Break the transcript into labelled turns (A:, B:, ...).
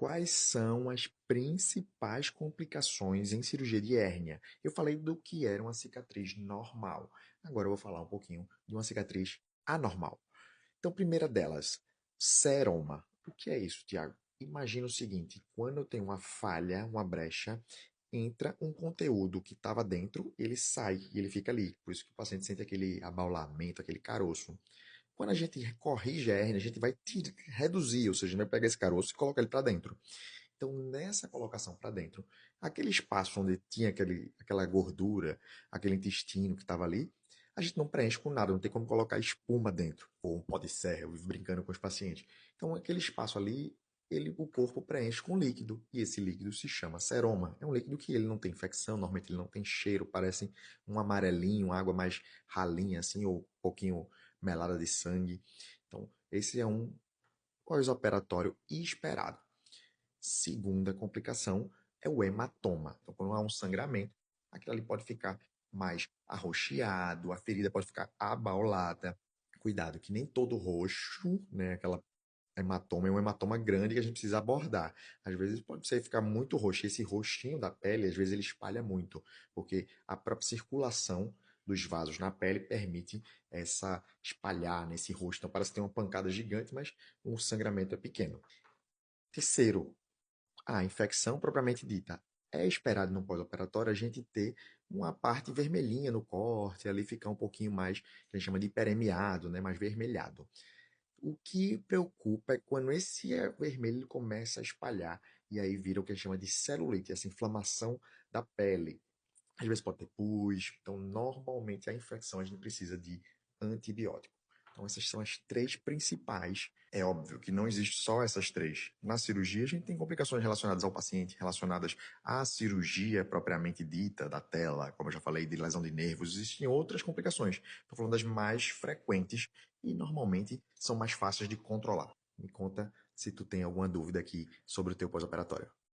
A: Quais são as principais complicações em cirurgia de hérnia? Eu falei do que era uma cicatriz normal. Agora eu vou falar um pouquinho de uma cicatriz anormal. Então, primeira delas, seroma. O que é isso, Tiago? Imagina o seguinte: quando eu tenho uma falha, uma brecha, entra um conteúdo que estava dentro, ele sai e ele fica ali. Por isso que o paciente sente aquele abaulamento, aquele caroço. Quando a gente corrige a hérnia, a gente vai reduzir, ou seja, a gente vai pegar esse caroço e colocar ele para dentro. Então, nessa colocação para dentro, aquele espaço onde tinha aquela gordura, aquele intestino que estava ali, a gente não preenche com nada, não tem como colocar espuma dentro, ou um pó de serra, eu vivo brincando com os pacientes. Então, aquele espaço ali, o corpo preenche com líquido, e esse líquido se chama seroma. É um líquido que ele não tem infecção, normalmente ele não tem cheiro, parece um amarelinho, água mais ralinha assim, ou um pouquinho melada de sangue. Então, esse é um pós-operatório esperado. Segunda complicação é o hematoma. Então, quando há um sangramento, aquilo ali pode ficar mais arroxeado, a ferida pode ficar abaulada. Cuidado, que nem todo roxo, né, aquela hematoma é um hematoma grande que a gente precisa abordar. Às vezes pode ser ficar muito roxo. Esse roxinho da pele, às vezes ele espalha muito, porque a própria circulação dos vasos na pele permite essa espalhar nesse rosto. Então parece que tem uma pancada gigante, mas o sangramento é pequeno. Terceiro, a infecção propriamente dita. É esperado no pós-operatório a gente ter uma parte vermelhinha no corte, ali ficar um pouquinho mais, que a gente chama de hiperemiado, né, mais vermelhado. O que preocupa é quando esse vermelho começa a espalhar e aí vira o que a gente chama de celulite, essa inflamação da pele. Às vezes pode ter pus, então normalmente a infecção a gente precisa de antibiótico. Então essas são as três principais. É óbvio que não existe só essas três. Na cirurgia a gente tem complicações relacionadas ao paciente, relacionadas à cirurgia propriamente dita, da tela, como eu já falei, de lesão de nervos. Existem outras complicações. Estou falando das mais frequentes e normalmente são mais fáceis de controlar. Me conta se tu tem alguma dúvida aqui sobre o teu pós-operatório.